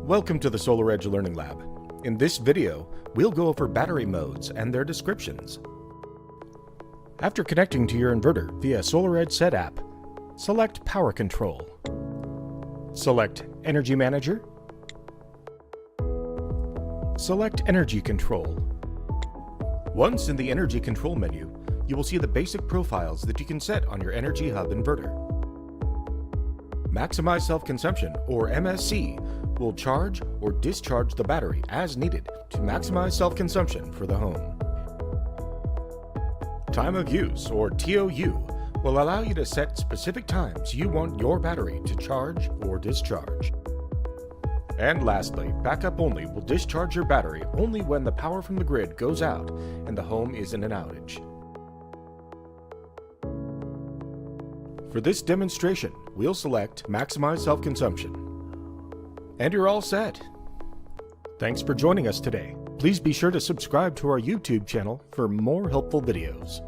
Welcome to the SolarEdge Learning Lab. In this video, we'll go over battery modes and their descriptions. After connecting to your inverter via SolarEdge SetApp, select Power Control. Select Energy Manager. Select Energy Control. Once in the Energy Control menu, you will see the basic profiles that you can set on your Energy Hub inverter. Maximize Self-Consumption, or MSC, will charge or discharge the battery as needed to maximize self-consumption for the home. Time of Use, or TOU, will allow you to set specific times you want your battery to charge or discharge. And lastly, Backup Only will discharge your battery only when the power from the grid goes out and the home is in an outage. For this demonstration, we'll select Maximize Self-Consumption. And you're all set. Thanks for joining us today. Please be sure to subscribe to our YouTube channel for more helpful videos.